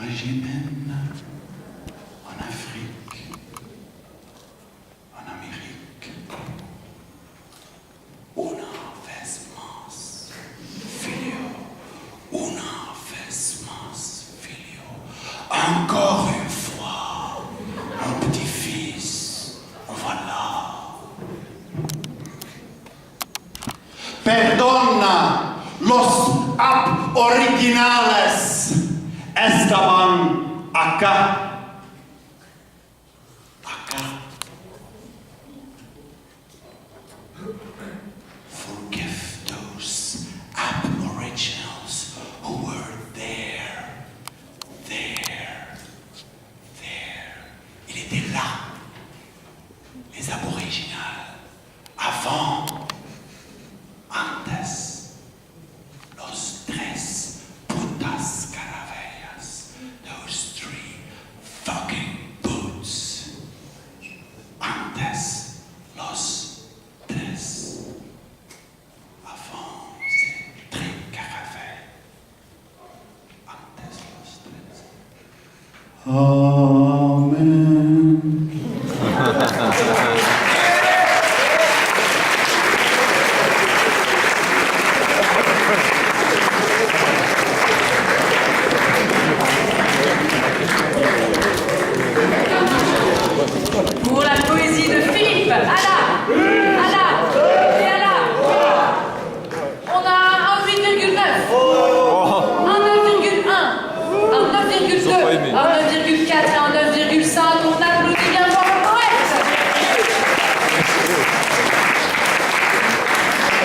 Yémen, en Afrique, en Amérique. Una vez más, filio. Una vez más, filio. Encore une fois, mon petit-fils, voilà. Perdona los originales. Estaban acá. Forgive those aboriginals who were there. Il était là. Les aboriginales. Avant. Antes. Los tres putas caravellas. Those three fucking boots. Antes. Los tres. Avant ces tres caravelles. Antes los tres. Amen. Pour la poésie de Philippe, Anna, et Anna. On a un 8,9, un 9,1, un 9,2, un 9,4 et un 9,5. On applaudit bien pour le poète.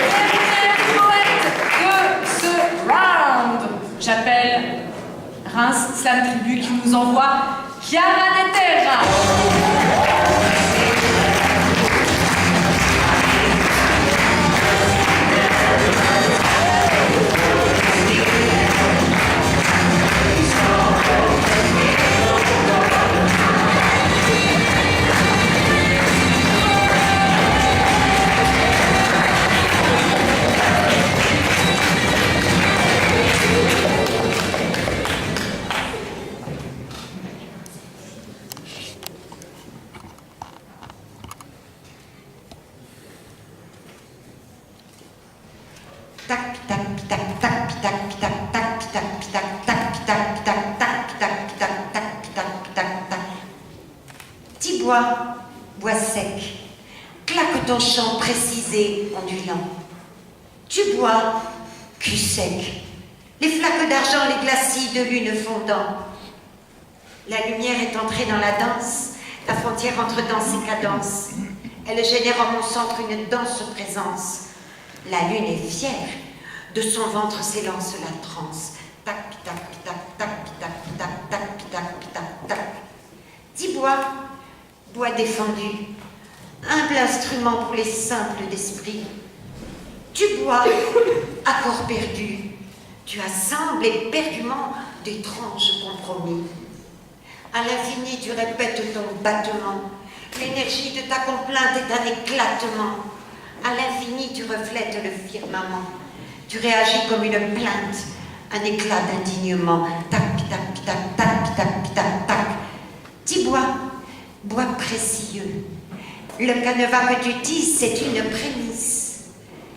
Dernier poète de ce round. J'appelle Reims Slam Tribu qui nous envoie Chiara de Terra. Bois sec, claque ton chant précisé, ondulant. Tu bois, cul sec, les flaques d'argent, les glacis de lune fondant. La lumière est entrée dans la danse, la frontière entre danse et cadence. Elle génère en mon centre une dense présence. La lune est fière, de son ventre s'élance la transe. Tac, tac, tac, tac, tac, tac, tac, tac, tac, tac. Dis bois défendu, humble instrument pour les simples d'esprit. Tu bois, accord perdu, tu assembles éperdument d'étranges compromis. À l'infini, tu répètes ton battement, l'énergie de ta complainte est un éclatement. À l'infini, tu reflètes le firmament, tu réagis comme une plainte, un éclat d'indignement. Tac, tac, tac, tac, tac, tac, tac. Dis bois précieux. Le canevas que tu tisses, c'est une prémisse.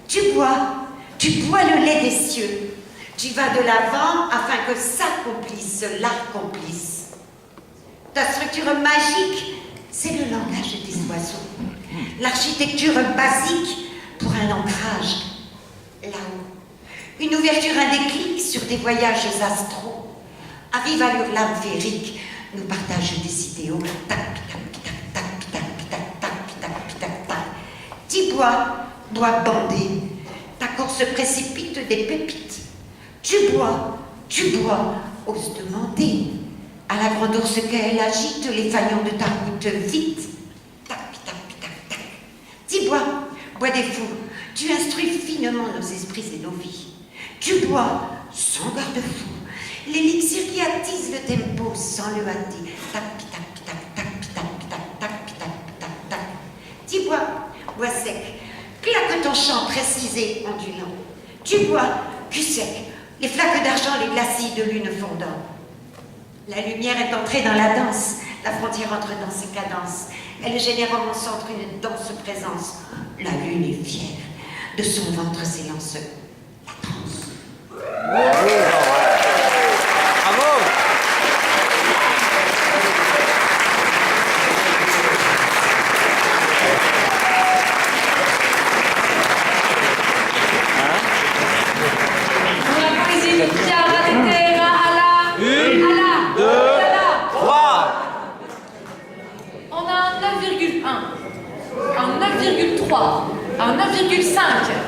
Tu bois le lait des cieux. Tu vas de l'avant afin que s'accomplisse l'art complice. Ta structure magique, c'est le langage des oiseaux. L'architecture basique pour un ancrage là-haut. Une ouverture, un déclic sur des voyages astraux. À vive allure lympérique, nous partagent des idéaux. Tac, tac, tac, tac, tac, tac, tac, tac, tac, tac. Dis bois bandé. Ta course précipite des pépites. Tu bois, ose demander. À la grande ours qu'elle agite les fagnons de ta route vite. Tac, tac, tac, tac. Dis bois des fous. Tu instruis finement nos esprits et nos vies. Tu bois sans garde-fou. L'élixir qui attise le tempo sans le hâter. Tac, tac, tac, tac, tac, tac, tac, tac, tac, tac. Dis bois sec. Claque ton chant précisé, ondulant. Tu bois, cul sec, les flaques d'argent, les glacis de lune fondant. La lumière est entrée dans la danse. La frontière entre dans ses cadences. Elle génère en mon centre une dense présence. La lune est fière. De son ventre s'élance la transe. Pour la poésie de Chiara de Terra, à la, on a un 9,1, un 9,3, un 9,5,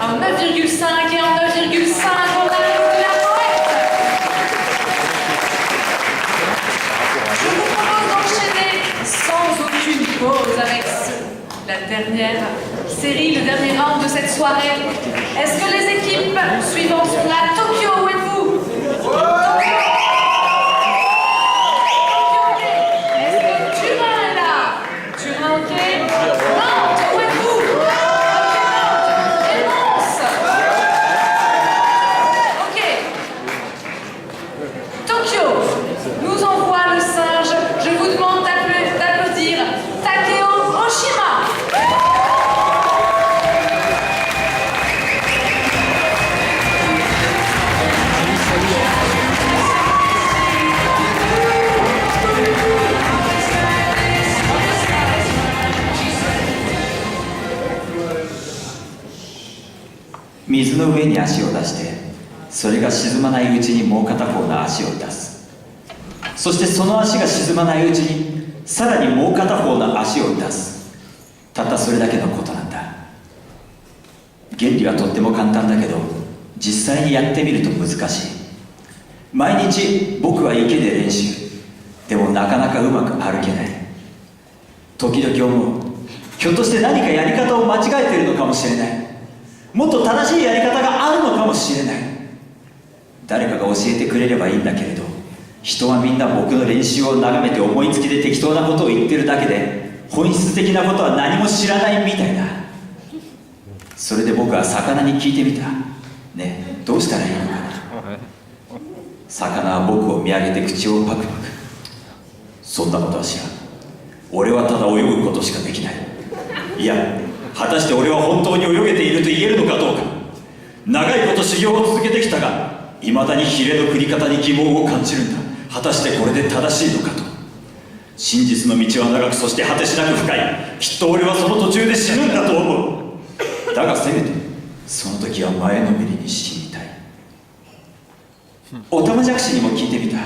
un 9,5 et un 9,5. On arrive de la poète. Je vous propose d'enchaîner sans aucune pause avec la dernière série, le dernier round de cette soirée. Est-ce que les équipes suivantes sont là? Tokyo, où êtes-vous? Tokyo. Est-ce que Turin est là? Turin, ok. Nantes, où êtes-vous? Ok, Nantes. Et Mons. Ok. Tokyo nous envoie le singe. Je vous demande d'applaudir Takeo Oshima.水の上に足を出して、それが沈まないうちにもう片方の足を出す。そしてその足が沈まないうちにさらにもう片方の足を出す。たったそれだけのことなんだ。原理はとっても簡単だけど、実際にやってみると難しい。毎日僕は池で練習。でもなかなかうまく歩けない。時々思う。ひょっとして何かやり方を間違えているのかもしれない。もっと正しいやり方があるのかもしれない。誰かが教えてくれればいいんだけれど、人はみんな僕の練習を眺めて思いつきで適当なことを言ってるだけで、本質的なことは何も知らないみたいだ。それで僕は魚に聞いてみた。ねえ、どうしたらいいのかな。魚は僕を見上げて口をパクパク。そんなことは知らん。俺はただ泳ぐことしかできない。いや、果たして俺は本当に泳げていると言えるのかどうか。長いこと修行を続けてきたが、いまだにヒレの振り方に疑問を感じるんだ。果たしてこれで正しいのかと。真実の道は長く、そして果てしなく深い。きっと俺はその途中で死ぬんだと思う。だがせめてその時は前のめりに死にたい。オタマジャクシにも聞いてみた。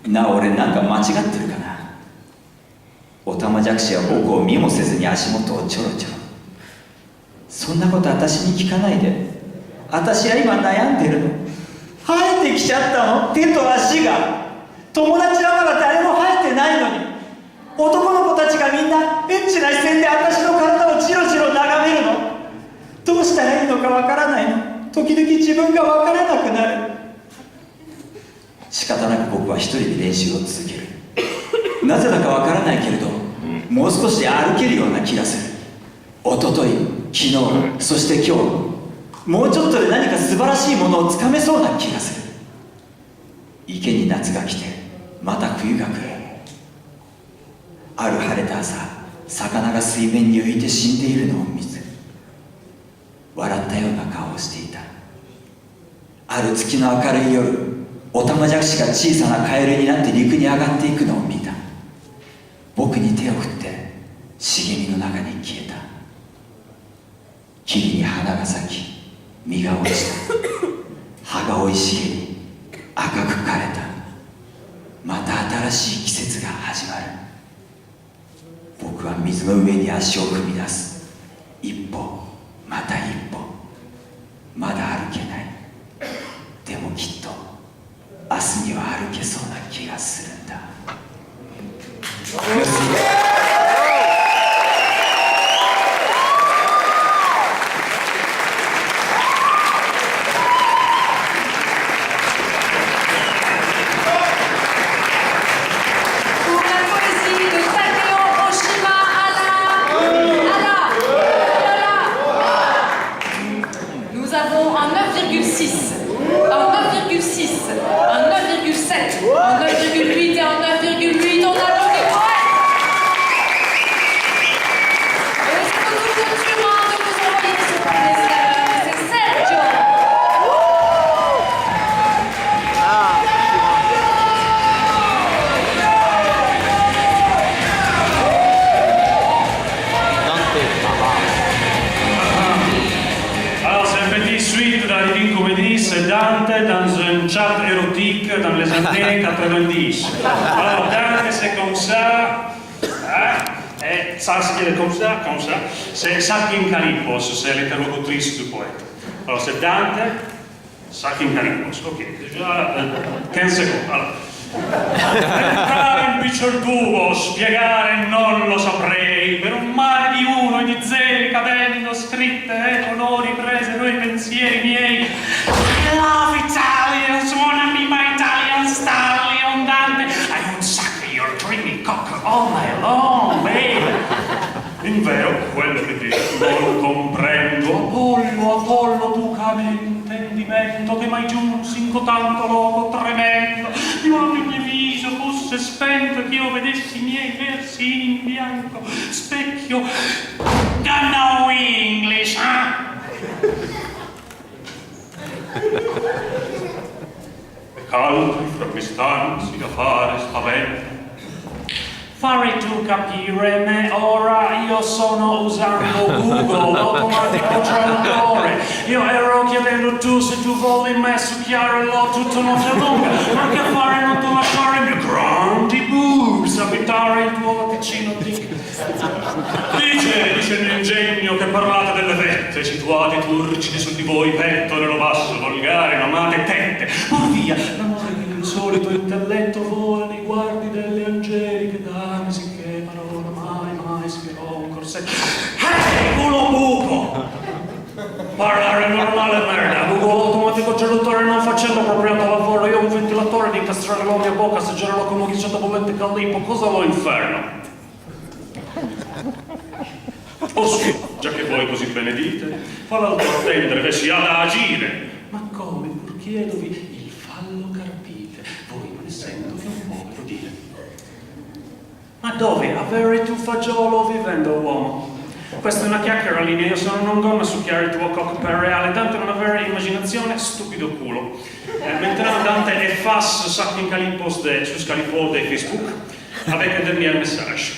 なあ、俺なんか間違ってるかな。オタマジャクシは僕を見もせずに足元をちょろちょろ。そんなこと私に聞かないで。私は今悩んでるの。生えてきちゃったの、手と足が。友達はまだ誰も生えてないのに。男の子たちがみんなエッチな視線で私の体をじろじろ眺めるの。どうしたらいいのかわからないの。時々自分がわからなくなる。仕方なく僕は一人で練習を続ける。なぜだかわからないけれど、もう少しで歩けるような気がする。おととい、昨日、そして今日、もうちょっとで何か素晴らしいものをつかめそうな気がする。池に夏が来て、また冬が来る。ある晴れた朝、魚が水面に浮いて死んでいるのを見つ笑ったような顔をしていた。ある月の明るい夜、オタマジャクシが小さなカエルになって陸に上がっていくのを見た。僕に手を振って茂みの中に消えた。木々に花が咲き、実が落ちた。葉が生い茂り、赤く枯れた。また新しい季節が始まる。僕は水の上に足を踏み出す。一歩、また一歩。まだ歩けない。でもきっと明日には歩けそうな気がするんだ。Pour la poésie de Takeo Oshima, 90. Alors, Dante, c'est comme ça. Et ça, c'est comme ça. C'est Sakin Kalipos, c'est l'interlocutrice du poète. Alors, c'est Dante, Sakin Kalipos. Ok, déjà 15 secondi. Allora. Entrare in picciol tubo, spiegare non lo saprei, per un mare di uno e di zeri cadendo, scritte colori prese noi pensieri miei. I love Italians, wanna be my Italian stallion, Dante. I won't suck your dreamy cock all night long, baby. Invero, quello che dico non comprendo. Apollo, tu camente, intendimento che mai giunsi in cotanto loco tremendo. Di quando il mio viso fosse spento, che io vedessi i miei versi in bianco. Specchio, don't know English, huh? E calcoli fra me stanzi da fare spavento. Fare tu capire me ora, io sono usando Google, automatico traduttore. Io ero chiedendo tu se tu vuoi me succhiarlo tutto notte lunga, anche a fare non ti lasciare i miei grandi boobs, abitare il tuo latticino dick. Dice l'ingegno che parlate delle vette, situate turgidi su di voi, petto nello basso, volgare, nomate tette. Pur via, l'amore che il solito intelletto vola nei guardi delle angeliche dame, sicché parola mai spiegò un corsetto. Culo buco! Parlare normale merda, Google automatico traduttore non facendo appropriato lavoro, io ho un ventilatore di incastrare la mia bocca, assaggerò come chi sotto bollente Calippo, cosa lo inferno? Oh sì, già che voi così benedite, fa l'altro attendere che si ha da agire. Ma come, pur chiedovi, il fallo carpite, voi me ne sento che un povero dire. Ma dove avere tu fagiolo vivendo uomo? Questa è una chiacchiera linea, io sono non gonna succhiare il tuo cockpit reale, Dante non avere immaginazione, stupido culo. Mentre Dante è fas Sakin Kalipos su Scalipol de Facebook, avec dernier message.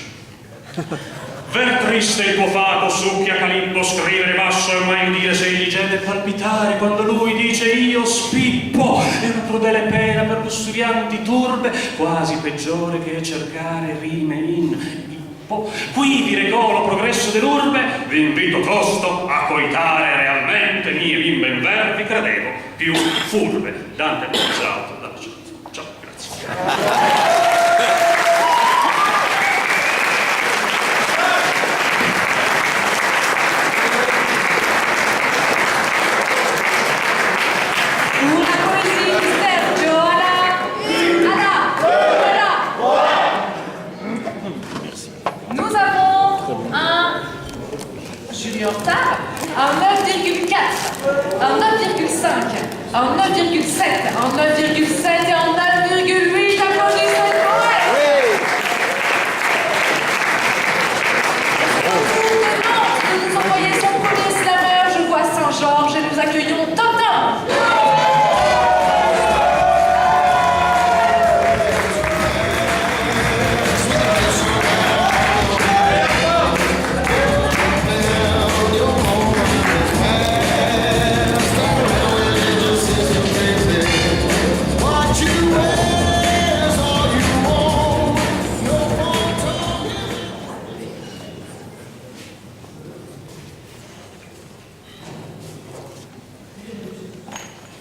Ver triste il tuo fato, succhia Calippo, scrivere basso e mai udire se egli geme palpitare quando lui dice io spippo. È una crudele pena per lussurianti turbe, quasi peggiore che cercare rime in pippo. Qui vi regolo progresso dell'urbe, vi invito tosto a coitare realmente mie bimbe in verbi, credevo, più furbe. Dante Pizzauto, dalla chat. Ciao, grazie. En retard, en 9,4, en 9,5, en 9,7, en 9,7 et en 9,8. Applaudissez le poète. De nous envoyer son premier slammer, je vois Saint-Georges et nous accueillons Tintin.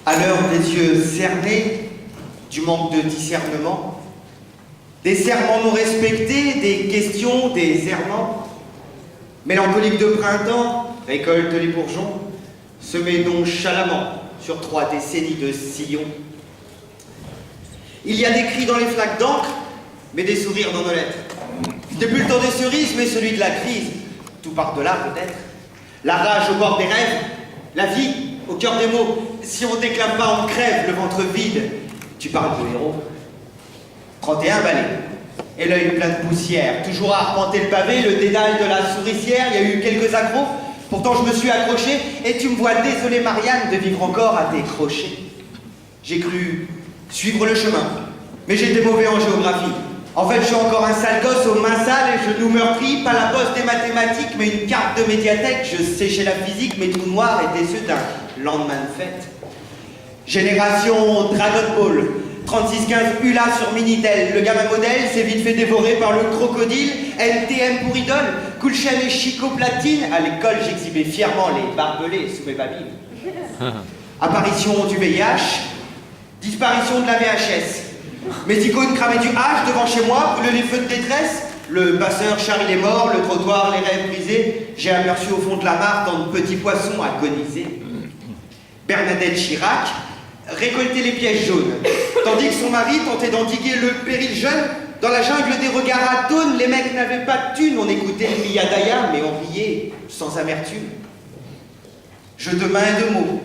À l'heure des yeux cernés, du manque de discernement, des serments non respectés, des questions, des errements, mélancolique de printemps, récolte les bourgeons, semés nonchalamment sur 3 décennies de sillons. Il y a des cris dans les flaques d'encre, mais des sourires dans nos lettres. C'était plus le temps des cerises, mais celui de la crise. Tout par-delà peut-être. La rage au bord des rêves, la vie au cœur des mots. Si on déclame pas, on crève, le ventre vide. Tu parles de héros. 31 balais. Et l'œil plein de poussière. Toujours à arpenter le pavé, le dédale de la souricière. Il y a eu quelques accros. Pourtant je me suis accroché. Et tu me vois désolé, Marianne, de vivre encore à tes crochets. J'ai cru suivre le chemin. Mais j'étais mauvais en géographie. En fait, je suis encore un sale gosse aux mains sales et genoux meurtris, pas la bosse des mathématiques, mais une carte de médiathèque. Je séchais la physique, mes trous noirs étaient ceux d'un lendemain de fête. Génération Dragon Ball, 3615 Hula sur Minitel. Le gamin modèle s'est vite fait dévorer par le crocodile. NTM pour idole. Coolchen et Chico Platine. À l'école, j'exhibais fièrement les barbelés sous mes babines. Apparition du VIH. Disparition de la VHS. Mes icônes cramaient du H devant chez moi, brûlaient les feux de détresse. Le passeur charrie les morts, le trottoir les rêves brisés. J'ai aperçu au fond de la mare tant de petits poissons agonisés. Bernadette Chirac récoltait les pièges jaunes, tandis que son mari tentait d'endiguer le péril jeune. Dans la jungle des regards atones, les mecs n'avaient pas de thunes. On écoutait le Miyadaya, mais on riait sans amertume. Jeu de main et de mots,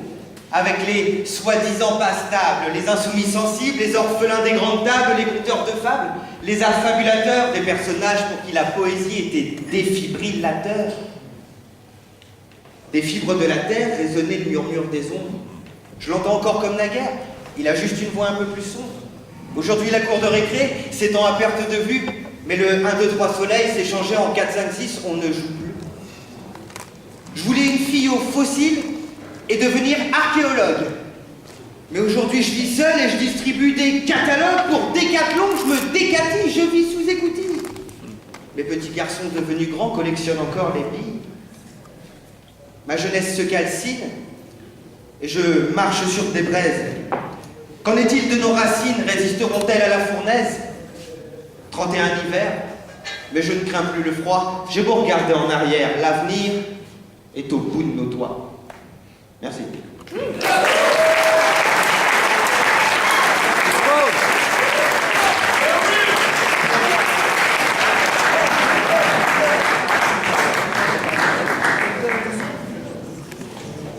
avec les soi-disant pas stables, les insoumis sensibles, les orphelins des grandes tables, les conteurs de fables, les affabulateurs des personnages pour qui la poésie était défibrillateur. Des fibres de la terre résonnait le murmure des ombres. Je l'entends encore comme naguère, il a juste une voix un peu plus sombre. Aujourd'hui, la cour de récré s'étend à perte de vue, mais le 1, 2, 3 soleil s'est changé en 4, 5, 6, on ne joue plus. Je voulais une fille aux fossiles et devenir archéologue. Mais aujourd'hui, je vis seul et je distribue des catalogues pour Décathlon, je me décatille, je vis sous écoutille. Mes petits garçons devenus grands collectionnent encore les billes. Ma jeunesse se calcine et je marche sur des braises. Qu'en est-il de nos racines? Résisteront-elles à la fournaise? 31 hiver, mais je ne crains plus le froid. J'ai beau regarder en arrière, l'avenir est au bout de nos doigts. Merci.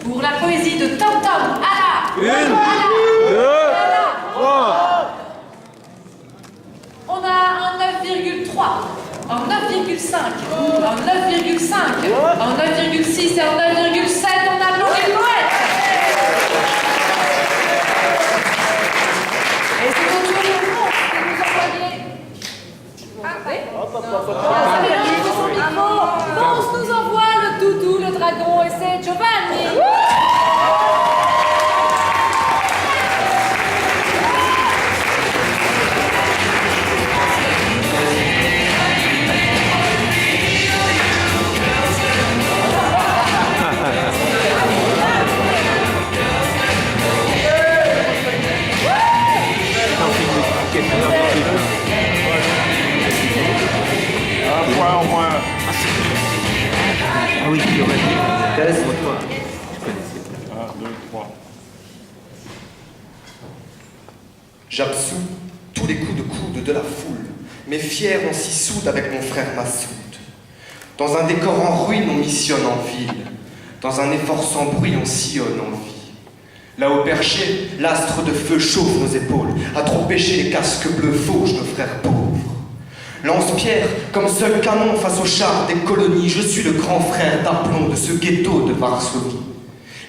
Pour la poésie de Tom Tom, Allah! On a un 9,3, un 9,5, un 9,5, un 9,6 et un 9,7. On applaudit le poète. Et c'est au tour de vous que vous envoyez. Ah oui? Ça mélange de son micro. Ponce nous envoie le doudou, le dragon et c'est Giovanni. Ah oui, il y aurait dit. J'absous tous les coups de coude de la foule, mais fier on s'y soude avec mon frère Massoud. Dans un décor en ruine, on missionne en ville. Dans un effort sans bruit, on sillonne en vie. Là-haut perché, l'astre de feu chauffe nos épaules. À trop pêcher, les casques bleus fauchent nos frères pauvres. Lance-pierre, comme seul canon face aux chars des colonies, je suis le grand frère d'aplomb de ce ghetto de Varsovie.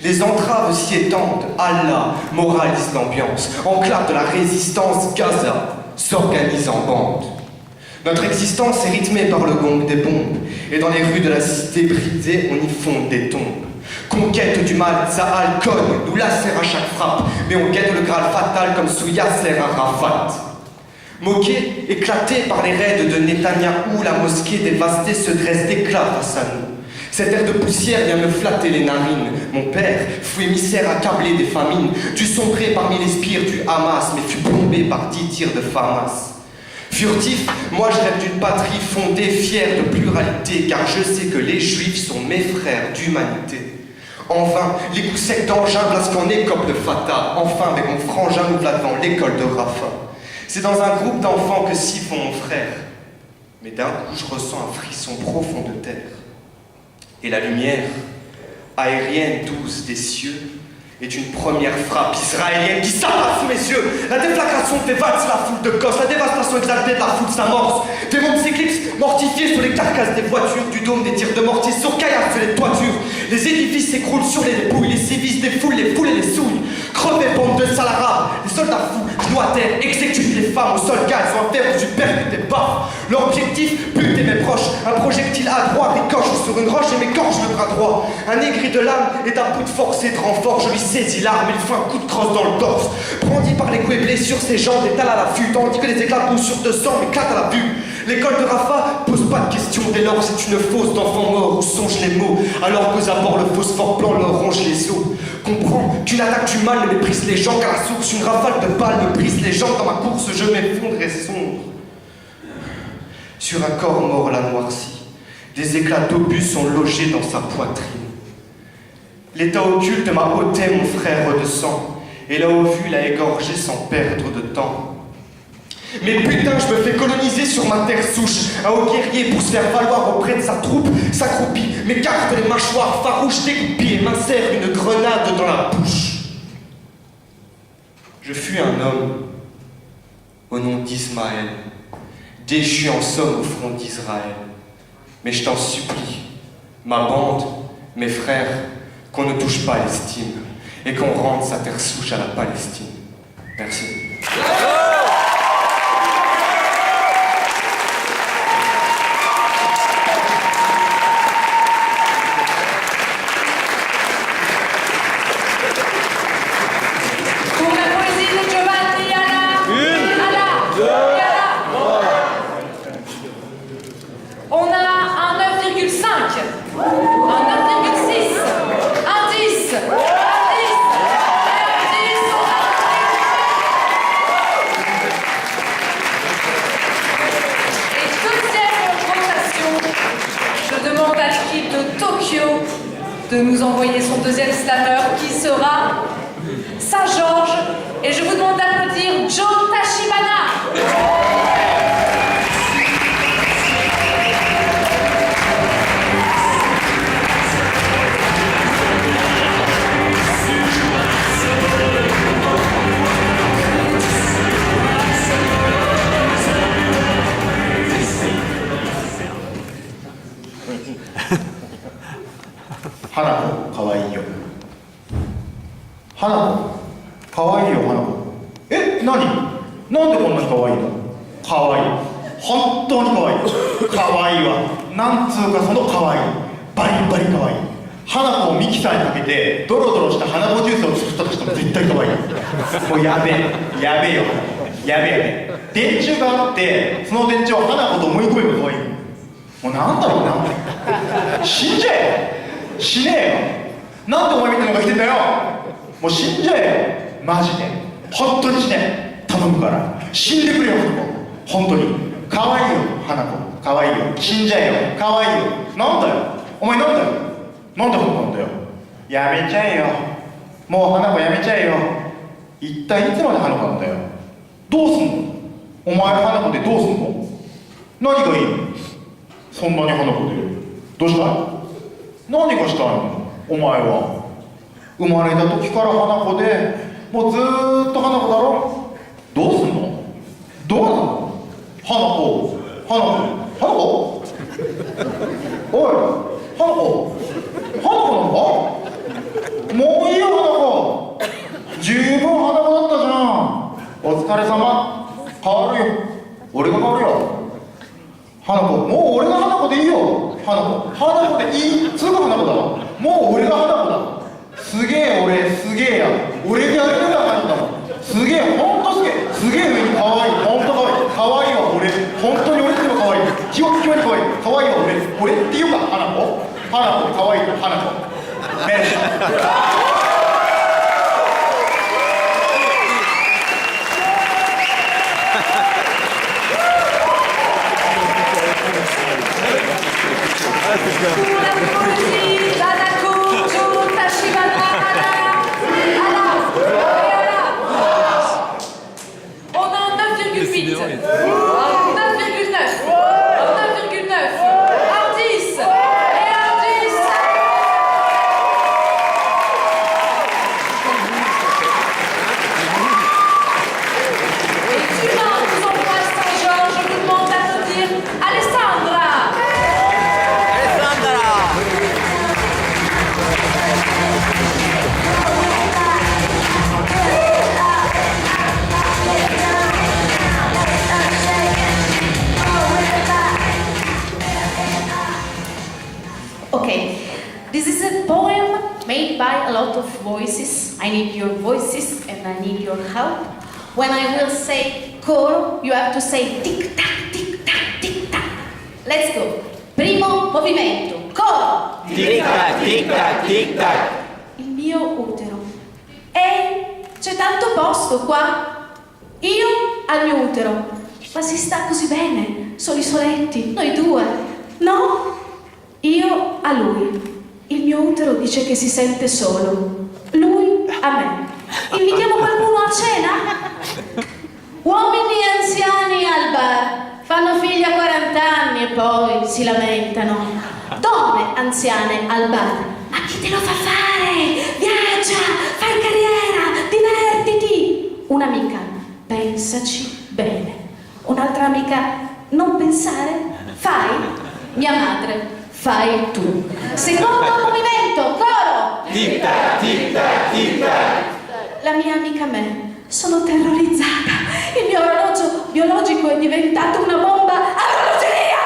Les entraves s'y étendent, Allah moralise l'ambiance. Enclave de la résistance, Gaza s'organise en bande. Notre existence est rythmée par le gong des bombes, et dans les rues de la cité brisée, on y fonde des tombes. Conquête du mal, Zahal cogne, nous lacère à chaque frappe, mais on guette le Graal fatal comme sous Yasser Arafat. Moqué, éclaté par les raids de Netanyahou, la mosquée dévastée se dresse d'éclat face à nous. Cette air de poussière vient me flatter les narines. Mon père, fou émissaire accablé des famines, dut sombrer parmi les spires du Hamas, mais fut plombé par 10 tirs de FAMAS. Furtif, moi je rêve d'une patrie fondée, fière de pluralité, car je sais que les juifs sont mes frères d'humanité. En vain, les coups secs d'engin lorsqu'on écope le Fatah. Enfin, avec mon frangin, nous voilà devant l'école de Rafa. C'est dans un groupe d'enfants que siffle mon frère. Mais d'un coup, je ressens un frisson profond de terre. Et la lumière, aérienne, douce des cieux, est une première frappe israélienne qui s'abat sous mes yeux. La déflagration fait valse la foule de gosses, la dévastation exaltée de la foule s'amorce. Des mondes s'éclipsent, mortifiés sur les carcasses des voitures, du dôme des tirs de mortier surcaillassent sur les toitures. Les édifices s'écroulent sur les dépouilles, les sévices défoulent les foules et les souillent. Crevés, bande de sales arabes, les soldats fous, genoux à terre, exécutent les femmes au sol gaz, ont un verre du percute des baffes. Leur objectif, buter mes proches, un projectile à droite ricoche sur une roche et m'écorche le bras droit. Un aigri de lame est à bout de force et de renfort. Je lui saisis l'arme et lui fais un coup de crosse dans le torse. Brandi par les coups et blessures, ses jambes étalent à l'affût, tandis que les éclats boussures de sang m'éclatent à la vue. L'école de Rafa pose pas de questions dès lors c'est une fosse d'enfants morts où songent les mots, alors qu'aux abords le phosphore blanc leur ronge les os. Comprends qu'une attaque du mal ne méprise les gens qu'à la source, une rafale de balles me brise les jambes dans ma course, je m'effondre et sombre. Sur un corps mort la noircie, des éclats d'obus sont logés dans sa poitrine. L'état occulte m'a ôté mon frère de sang, et là au vu l'a égorgé sans perdre de temps. Mais putain, je me fais coloniser sur ma terre souche. Un haut guerrier pour se faire valoir auprès de sa troupe s'accroupit, m'écarte les mâchoires farouches, dégoupille et m'insère une grenade dans la bouche. Je fus un homme au nom d'Ismaël, déchu en somme au front d'Israël. Mais je t'en supplie, ma bande, mes frères, qu'on ne touche pas l'estime et qu'on rende sa terre souche à la Palestine. Merci. de nous envoyer son deuxième slammer qui sera Saint-Georges. Et je vous demande d'applaudir Joe Tachibana.花子かわいいよ。花子かわいいよ。花子え、何なんでこんなにかわいいの。かわいい、本当にかわいい。かわいいわ、なんつうかそのかわいい、バリバリかわいい。花子をミキサーにかけてドロドロした花子ジュースを作ったとしても絶対かわいい。もうやべえやべえよ、やべえやべえ。電柱があってその電柱を花子と思い込めばかわいい。もうなんだろうな、死んじゃえよ。死ねえよ。なんでお前みたいなのが来てんだよ。もう死んじゃえよ、マジで。本当に死ねえ、頼むから死んでくれよ、花子。本当にかわいいよ、花子かわいいよ。死んじゃえよ、かわいいよ。なんだよお前、なんだよ、なんでこんなんだよ。やめちゃえよ、もう花子やめちゃえよ。一体いつまで花子なんだよ。どうすんのお前、花子でどうすんの。何がいいのそんなに花子で。どうしたい、何がしたいのお前は。生まれた時から花子でもうずーっと花子だろ。どうすんの、どうなの花子、花子、花子おい、花子、花子なのか。もういいよ花子、十分花子だったじゃん。お疲れ様。変わるよ、俺が変わるよ。花子、もう俺が花子でいいよ。花子、花子でいい、すぐ花子だわ。もう俺が花子だ。すげえ俺、すげえや、俺がやるのが花子だもん。すげえ、ほんとすげえ、すげえ上にかわいい、ほんとかわいい、かわいいわ俺、ほんとに俺ってのかわいい、キワキワにかわいい、かわいいわ俺、俺っていうか花子、花子かわいい花子、メルシャ。Pour la poésie, Banako, Joe Tachibana, on est en 9,8, en 9,9, en 9,9, en 10, et en 10. Et Dumas vous embrasse Saint-Georges, je vous demande d'applaudir Alessandra. a lot of voices. I need your voices and I need your help. When I will say coro, you have to say tic-tac, tic-tac, tic-tac. Let's go. Primo movimento, coro. Tic-tac, tic-tac, tic-tac. Il mio utero. Ehi, c'è tanto posto qua. Io al mio utero. Ma si sta così bene, soli soletti, noi due. No? Io a lui. Il mio utero dice che si sente solo. Lui a me. Invitiamo qualcuno a cena? Uomini anziani al bar. Fanno figli a 40 anni e poi si lamentano. Donne anziane al bar. Ma chi te lo fa fare? Viaggia, fai carriera, divertiti. Un'amica, pensaci bene. Un'altra amica, non pensare? Fai? Mia madre, fai tu. Secondo movimento, coro. Tic-tac, tic-tac, tic-tac. La mia amica me. Sono terrorizzata. Il mio orologio biologico è diventato una bomba a orologeria!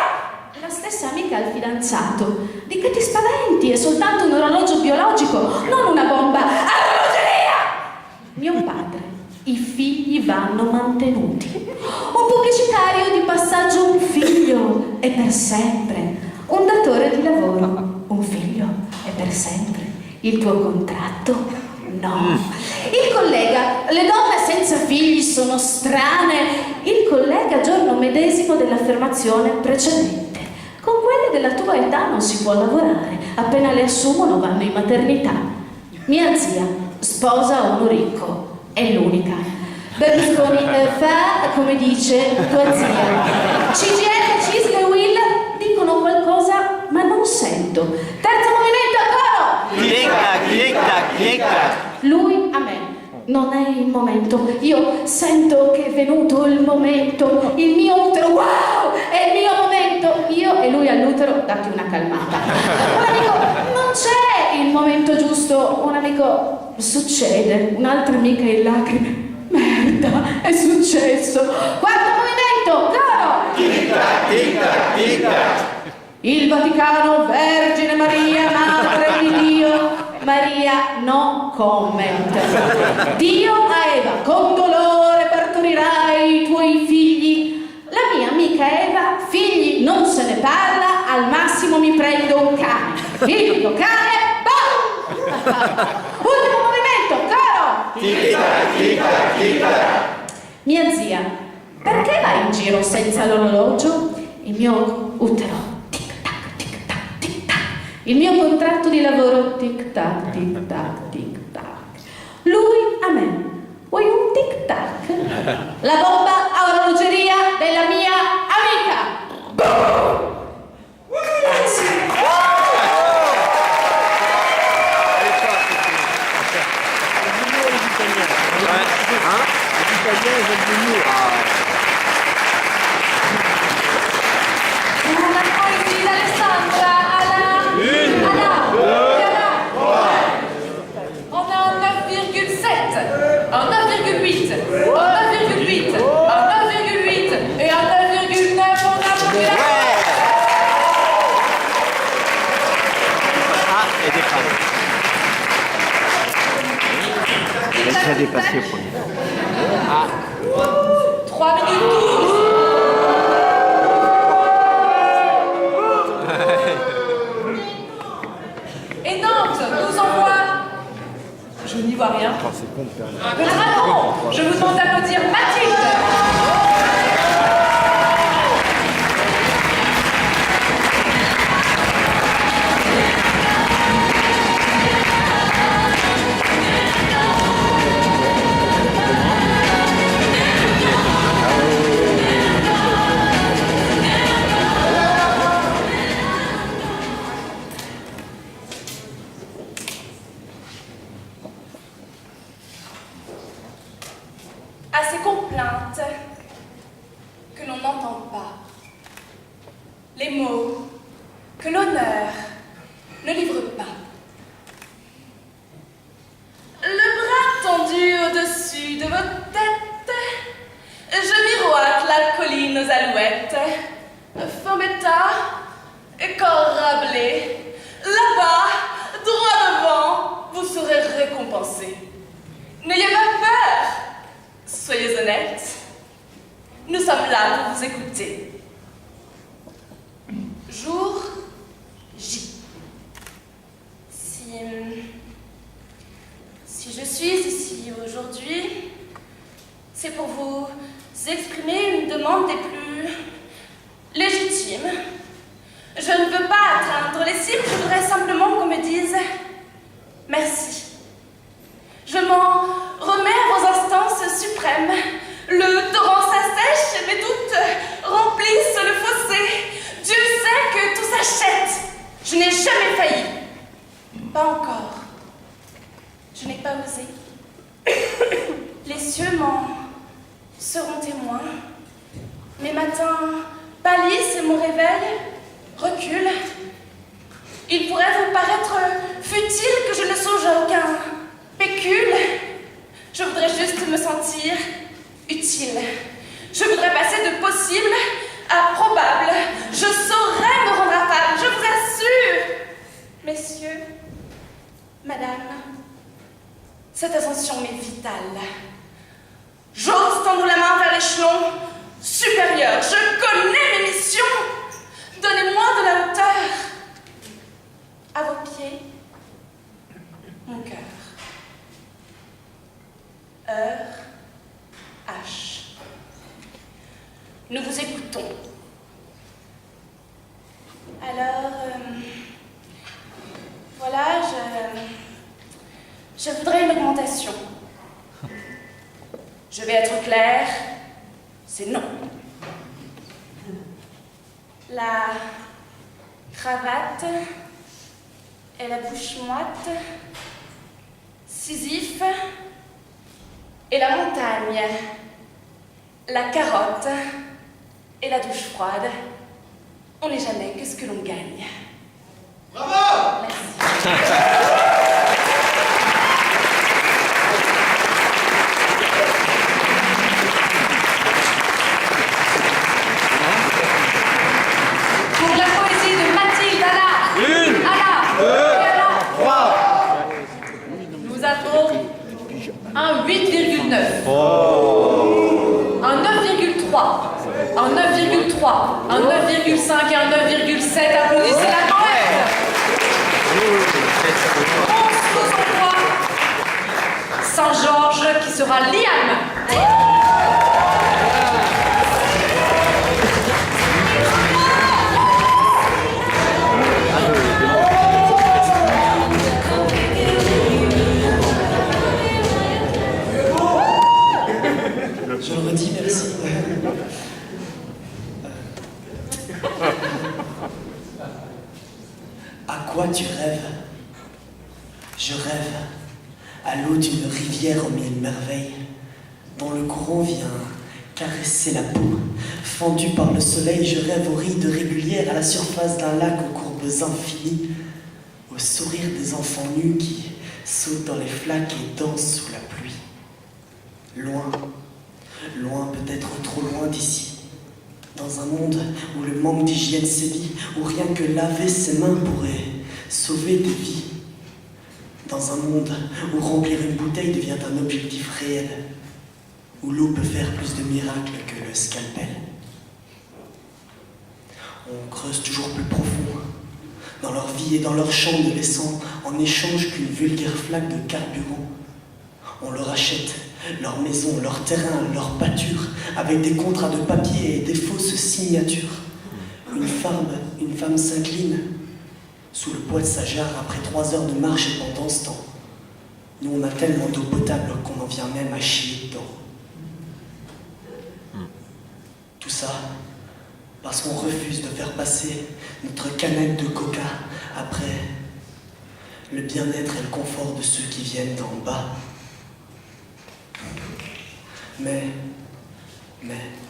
La stessa amica al fidanzato. Di che ti spaventi? È soltanto un orologio biologico, non una bomba a orologeria! Mio padre. I figli vanno mantenuti. Un pubblicitario di passaggio, un figlio è per sempre. Un datore di lavoro, un figlio è per sempre. Il tuo contratto? No. Il collega, le donne senza figli sono strane. Il collega giorno medesimo dell'affermazione precedente. Con quelle della tua età non si può lavorare. Appena le assumono vanno in maternità. Mia zia, sposa uno ricco, è l'unica. Berlusconi fa come dice tua zia. CGL, Cisco e Will dicono qualcosa ma non sento. Terzo movimento a coro. Tic-tac, tic-tac, tic-tac. Lui a me. Non è il momento. Io sento che è venuto il momento. Il mio utero, wow, è il mio momento. Io e lui all'utero, datti una calmata. Un amico, non c'è il momento giusto. Un amico, succede. Un'altra amica in lacrime. Merda, è successo. Quarto movimento, coro. Tic-tac, tic-tac, tic-tac. Il Vaticano, Vergine Maria, Madre di Dio. Maria, no comment. Dio a Eva, con dolore partorirai i tuoi figli. La mia amica Eva, figli non se ne parla, al massimo mi prendo un cane. Figlio, cane, boom! Ultimo movimento, coro! Tic-tac, tic-tac, tic-tac. Mia zia, perché vai in giro senza l'orologio? Il mio utero. Il mio contratto di lavoro, tic-tac, tic-tac, tic-tac. Lui a me. Vuoi un tic-tac? La bomba a orologeria della mia amica. Boom! Grazie. Una poesia di Alessandra. On a un 9,7, un 9,8, un 9,8, un 9,8 et un 9,9 on a monté la Ah, è dépassé. Elle est très dépassée pour lui. Ah. 3 minutes 12. Et Nantes nous envoie. Je n'y vois rien. Le dragon. Je vous demande d'applaudir Mathilde. À ces complaintes que l'on n'entend pas, les mots que l'honneur ne livre pas. Le bras tendu au-dessus de vos têtes, je miroite la colline aux alouettes, Fombetta et corps rablé, là-bas, droit devant, vous vous serez récompensé. N'ayez pas peur. Soyez honnête. Nous sommes là pour vous écouter. Jour J. Si je suis ici aujourd'hui, c'est pour vous exprimer une demande des plus légitimes. Je ne veux pas atteindre les cibles, je voudrais simplement qu'on me dise merci. Je m'en remets à vos instances suprêmes. Le torrent s'assèche, mes doutes remplissent le fossé. Dieu sait que tout s'achète. Je n'ai jamais failli. Pas encore. Je n'ai pas osé. Les cieux m'en seront témoins. Mes matins pâlissent et mon réveil recule. Il pourrait vous paraître futile que je ne songe à aucun pécule. Je voudrais juste me sentir utile. Je voudrais passer de possible à probable. Je saurais me rendre affable, je vous assure. Messieurs, madame, cette ascension m'est vitale. J'ose tendre la main vers l'échelon supérieur. Je connais mes missions. Donnez-moi de la hauteur. À vos pieds, mon cœur. Heure H. Nous vous écoutons. Alors, voilà, je voudrais une augmentation. Je vais être claire, c'est non. La cravate et la bouche moite, Sisyphe et la montagne, la carotte et la douche froide. On n'est jamais que ce que l'on gagne. Bravo! Merci. Pour la poésie de Mathilde, nous avons un 8,9, un 9,3, un 9,3, un 9,5 et un 9,7. Applaudissez la poète. 11 Saint-Georges qui sera Liam. Je le redis, merci. À quoi tu rêves? Je rêve à l'eau d'une rivière aux mille merveilles, dont le courant vient caresser la peau. Fendue par le soleil, je rêve aux rides régulières à la surface d'un lac aux courbes infinies, au sourire des enfants nus qui sautent dans les flaques et dansent sous la pluie. Loin, loin, peut-être trop loin d'ici, dans un monde où le manque d'hygiène sévit, où rien que laver ses mains pourrait sauver des vies, dans un monde où remplir une bouteille devient un objectif réel, où l'eau peut faire plus de miracles que le scalpel. On creuse toujours plus profond dans leur vie et dans leur champ, ne laissant en échange qu'une vulgaire flaque de carburant. On leur achète leur maison, leur terrain, leur pâture, avec des contrats de papier et des fausses signatures. Une femme s'incline sous le poids de sa jarre après 3 heures de marche, et pendant ce temps, nous on a tellement d'eau potable qu'on en vient même à chier dedans. Tout ça parce qu'on refuse de faire passer notre canette de coca après le bien-être et le confort de ceux qui viennent d'en bas. Mais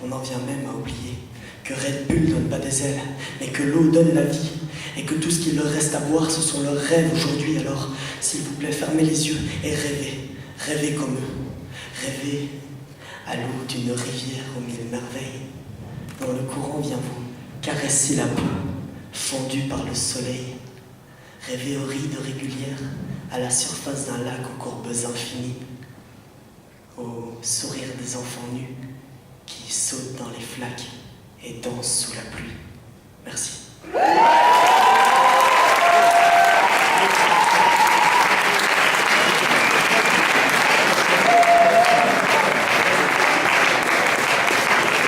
on en vient même à oublier que Red Bull donne pas des ailes, mais que l'eau donne la vie, et que tout ce qu'il leur reste à boire, ce sont leurs rêves aujourd'hui. Alors, s'il vous plaît, fermez les yeux et rêvez, rêvez comme eux, rêvez à l'eau d'une rivière aux mille merveilles, dont le courant vient vous caresser la peau, fendue par le soleil. Rêvez aux rides régulières, à la surface d'un lac aux courbes infinies, au sourire des enfants nus qui sautent dans les flaques et dansent sous la pluie. Merci.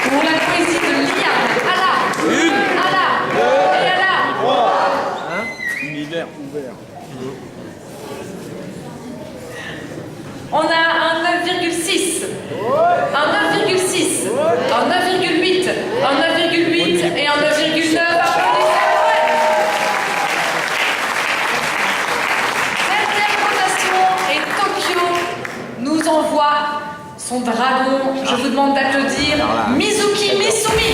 Pour la poésie de Liam, Ala, Ala, et Ala. Univers ouvert. On a un 9,6, un 9,6, un 9,8, un 9,8 et un 9,9. Septième rotation et Tokyo nous envoie son dragon. Je vous demande d'applaudir Mizuki Misumi.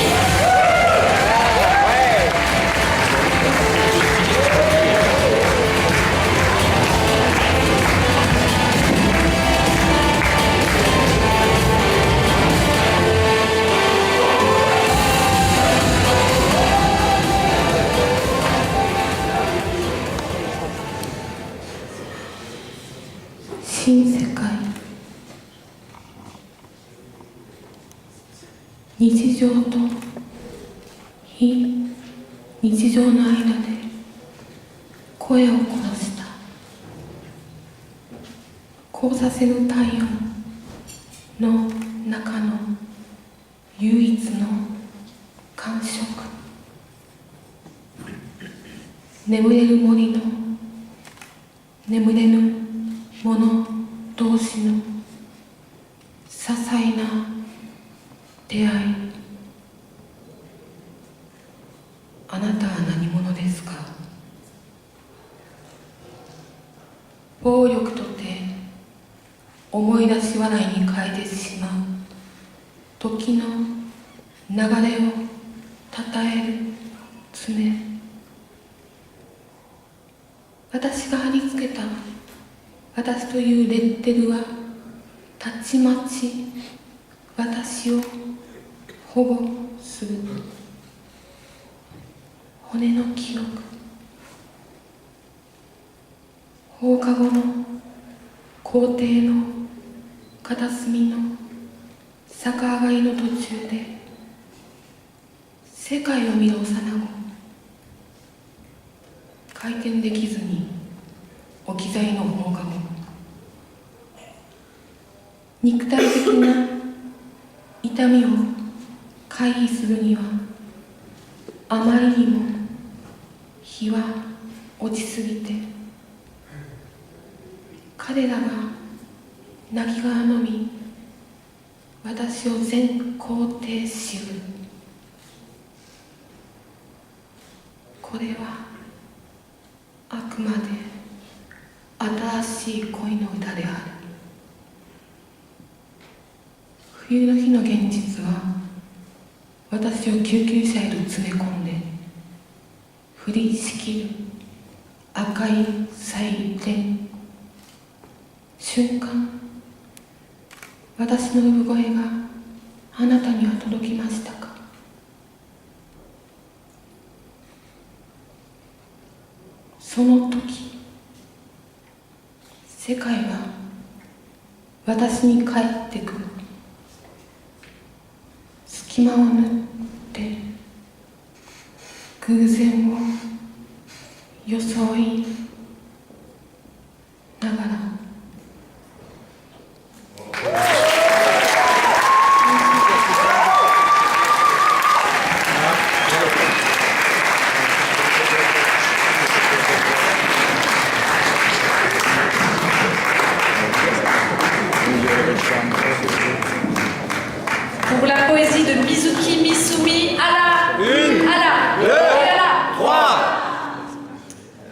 Pour la poésie de Mizuki Misumi, Ala, Ala, et Ala. 3.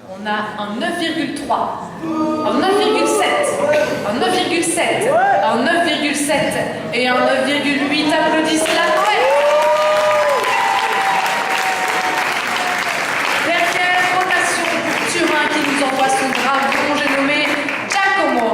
On a un 9,3, un 9,7, un 9,7, un 9,7 et un 9,8. Applaudissent la poète. Dernière rotation pour Turin qui nous envoie son dragon, j'ai nommé Giacomo.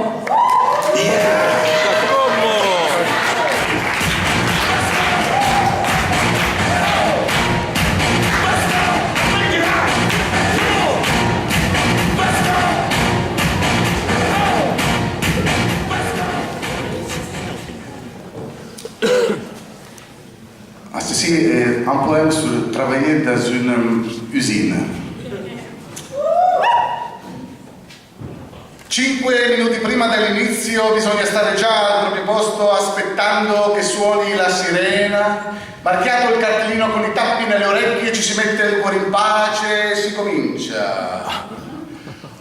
un poème sur travailler dans une usine. 5 minuti prima dell'inizio bisogna stare già al proprio posto aspettando che suoni la sirena, marchiato il cartellino con i tappi nelle orecchie, ci si mette il cuore in pace e si comincia.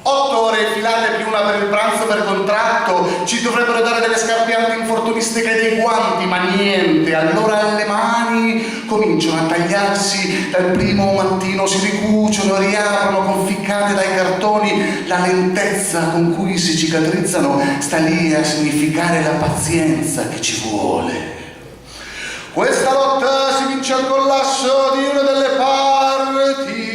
8 ore filate più una per il pranzo per contratto, ci dovrebbero dare delle scarpe antinfortunistiche e dei guanti, ma niente. Allora le mani cominciano a tagliarsi, dal primo mattino si ricuciono, riaprono conficcate dai cartoni. La lentezza con cui si cicatrizzano sta lì a significare la pazienza che ci vuole. Questa lotta si vince al collasso di una delle parti,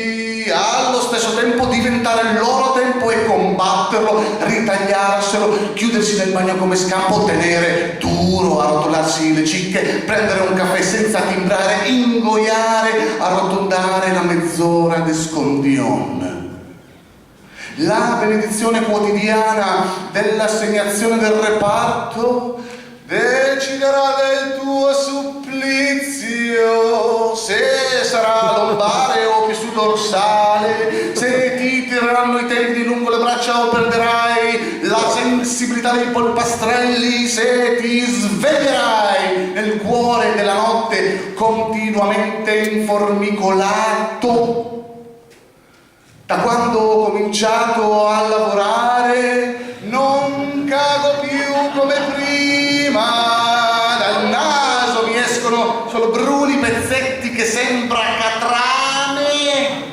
allo stesso tempo diventare il loro tempo e combatterlo, ritagliarselo, chiudersi nel bagno come scampo, tenere duro, arrotolarsi le cicche, prendere un caffè senza timbrare, ingoiare, arrotondare la mezz'ora di scondion. La benedizione quotidiana dell'assegnazione del reparto deciderà del tuo supplizio, se sarà lombare o più su dorsale, se ti tireranno i tendini lungo le braccia o perderai la sensibilità dei polpastrelli, se ti sveglierai nel cuore della notte continuamente informicolato. Da quando ho cominciato a lavorare non cago più come prima, dal naso mi escono solo bruni pezzetti che sembra catrame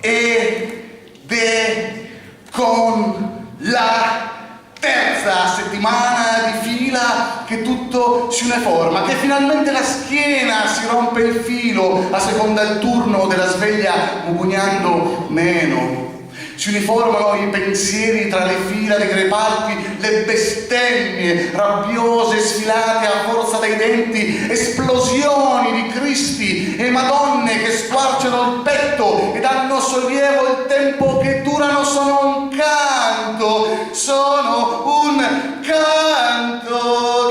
ed è con la terza settimana di fila che tutto si uniforma, che finalmente la schiena si rompe il filo a seconda del turno della sveglia, mugugnando meno. Si uniformano i pensieri tra le fila dei reparti, le bestemmie rabbiose sfilate a forza dei denti, esplosioni di Cristi e Madonne che squarciano il petto e danno sollievo il tempo che durano. Sono un canto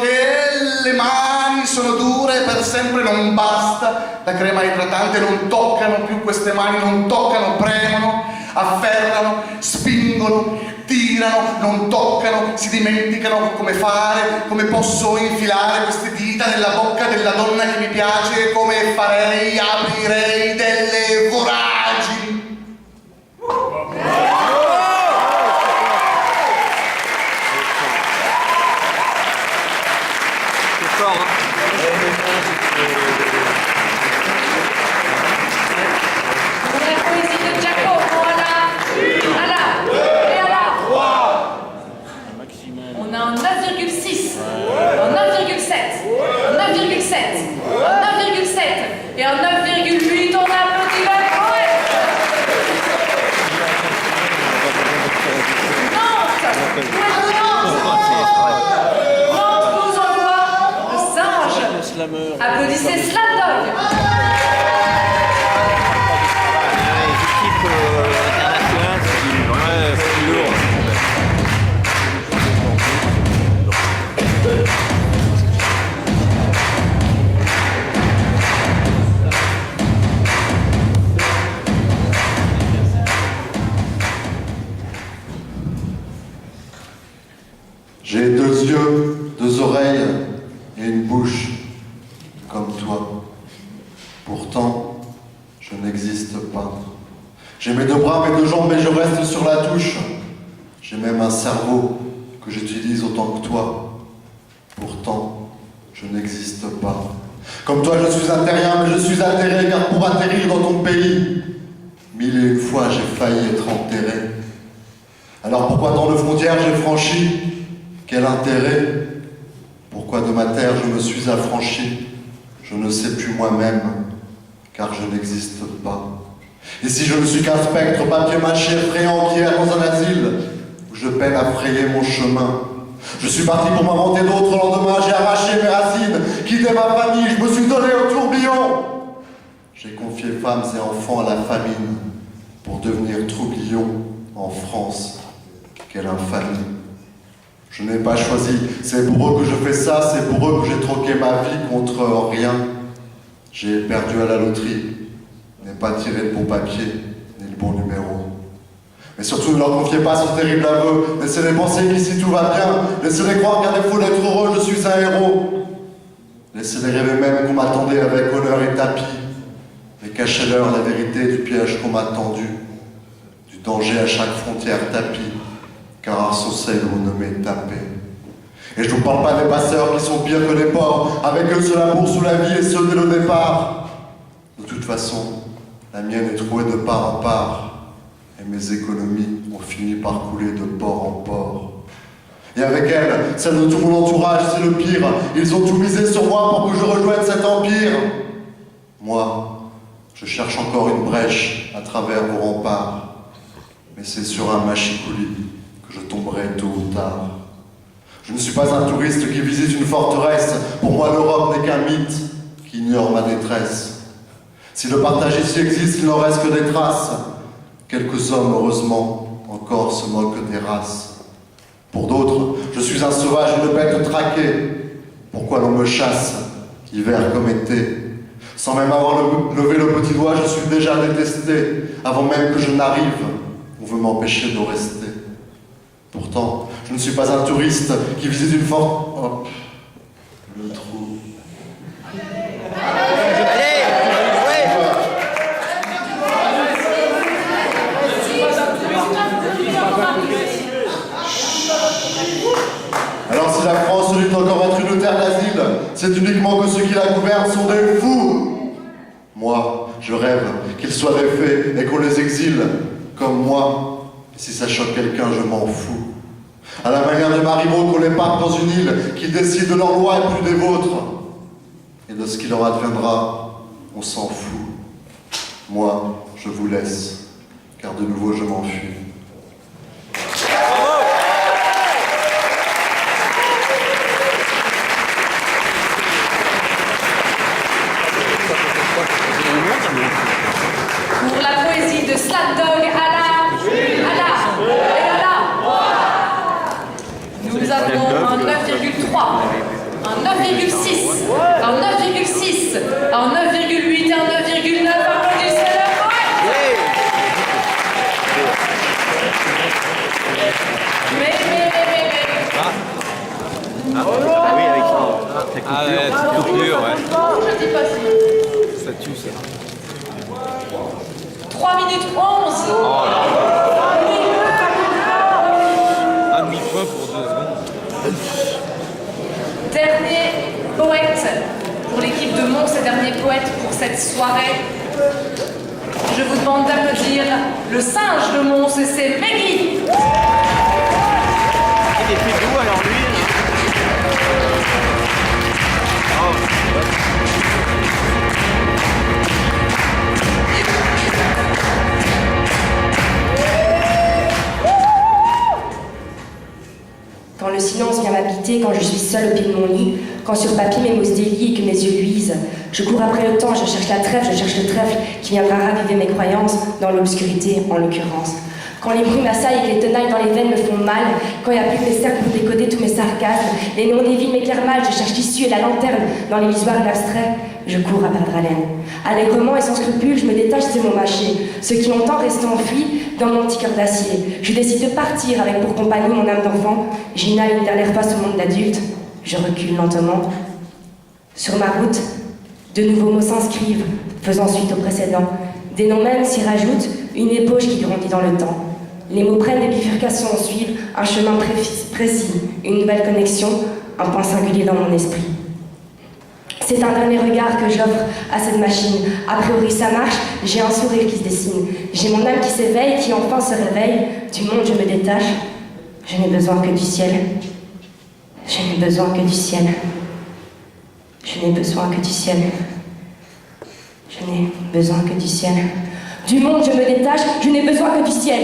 che le mani sono dure per sempre, non basta, la crema idratante non toccano più queste mani, non toccano, premono, afferrano, spingono, tirano, non toccano, si dimenticano come fare, come posso infilare queste dita nella bocca della donna che mi piace, come farei, aprirei delle voragini. La poésie de Giacomo, Alain. Alain. Et Alain. On a un 9,6, un 9,7, un 9,7, un 9,7 et un 9,8. On applaudit la poète. Nantes. Où est Nantes? Nantes vous envoie le singe. Applaudissez Slamdog. J'ai 2 yeux, 2 oreilles et une bouche comme toi. Pourtant, je n'existe pas. J'ai mes 2 bras, mes 2 jambes, mais je reste sur la touche. J'ai même un cerveau que j'utilise autant que toi. Pourtant, je n'existe pas. Comme toi, je suis un terrien, mais je suis atterré, car pour atterrir dans ton pays, 1001 fois j'ai failli être enterré. Alors pourquoi tant de frontières j'ai franchi? Quel intérêt? Pourquoi de ma terre je me suis affranchi? Je ne sais plus moi-même, car je n'existe pas. Et si je ne suis qu'un spectre papier mâché effrayant qui erre dans un asile, où je peine à frayer mon chemin, je suis parti pour m'inventer d'autres lendemains, j'ai arraché mes racines, quitté ma famille, je me suis donné au tourbillon. J'ai confié femmes et enfants à la famine, pour devenir troublion en France. Quelle infamie! Je n'ai pas choisi, c'est pour eux que je fais ça, c'est pour eux que j'ai troqué ma vie contre rien. J'ai perdu à la loterie, n'ai pas tiré le bon papier, ni le bon numéro. Mais surtout, ne leur confiez pas ce terrible aveu. Laissez-les penser qu'ici tout va bien. Laissez-les croire qu'à défaut d'être heureux, je suis un héros. Laissez-les rêver même qu'on m'attendait avec honneur et tapis. Mais cachez-leur la vérité du piège qu'on m'a tendu. Du danger à chaque frontière tapis. Car Arceau où on ne m'est tapé. Et je vous parle pas des passeurs qui sont pires que les porcs. Avec eux, c'est l'amour sous la vie et ceux dès le départ. De toute façon, la mienne est trouée de part en part. Et mes économies ont fini par couler de port en port. Et avec elles, celle de tout mon entourage, c'est le pire. Ils ont tout misé sur moi pour que je rejoigne cet empire. Moi, je cherche encore une brèche à travers vos remparts. Mais c'est sur un machicoulis que je tomberai tôt ou tard. Je ne suis pas un touriste qui visite une forteresse. Pour moi, l'Europe n'est qu'un mythe qui ignore ma détresse. Si le partage ici existe, il n'en reste que des traces. Quelques hommes, heureusement, encore se moquent des races. Pour d'autres, je suis un sauvage, une bête traquée. Pourquoi l'on me chasse, hiver comme été? Sans même avoir levé le petit doigt, je suis déjà détesté. Avant même que je n'arrive, on veut m'empêcher de rester. Pourtant, je ne suis pas un touriste qui visite une forte... Hop, le trou. Alors si la France lutte encore être une terre d'asile, c'est uniquement que ceux qui la gouvernent sont des fous. Moi, je rêve qu'ils soient défaits et qu'on les exile, comme moi. Et si ça choque quelqu'un, je m'en fous. À la manière de Marivaux, qu'on les parte dans une île, qu'ils décident de leur loi et plus des vôtres. Et de ce qui leur adviendra, on s'en fout. Moi, je vous laisse, car de nouveau je m'enfuis. Pour la poésie de Slapdog, Anna, nous avons un 9,3, un 9,6, un 9,6, un 9,8 et un 9,9. Applaudissez le Ah oui, avec ça. Coupure, ouais. Je dis pas si. Ça tue, ça. 3 minutes 11. Oh là là. Un demi-point pour 2 secondes. Dernier poète pour l'équipe de Mons et dernier poète pour cette soirée. Je vous demande d'applaudir le singe de Mons et c'est Meggy. Il était d'où alors lui? Quand le silence vient m'habiter, quand je suis seule au pied de mon lit, quand sur papier mes mots se délient et que mes yeux luisent, je cours après le temps, je cherche la trêve, je cherche le trèfle qui viendra raviver mes croyances, dans l'obscurité en l'occurrence. Quand les bruits m'assaillent et que les tenailles dans les veines me font mal, quand il n'y a plus que les cercles pour décoder tous mes sarcasmes, les noms des villes m'éclairent mal, je cherche l'issue et la lanterne dans l'illusoire et l'abstrait, je cours à perdre haleine. Allègrement et sans scrupule, je me détache de mon mâché, ceux qui ont tant resté enfuis dans mon petit cœur d'acier. Je décide de partir avec pour compagnie mon âme d'enfant, j'inhale une dernière fois ce monde d'adulte, je recule lentement. Sur ma route, de nouveaux mots s'inscrivent, faisant suite aux précédents. Des noms mêmes s'y rajoutent, une ébauche qui grandit dans le temps. Les mots prennent des bifurcations, suivent un chemin précis, une nouvelle connexion, un point singulier dans mon esprit. C'est un dernier regard que j'offre à cette machine. A priori ça marche, j'ai un sourire qui se dessine. J'ai mon âme qui s'éveille, qui enfin se réveille. Du monde je me détache. Je n'ai besoin que du ciel. Je n'ai besoin que du ciel. Je n'ai besoin que du ciel. Je n'ai besoin que du ciel. Du monde je me détache, je n'ai besoin que du ciel.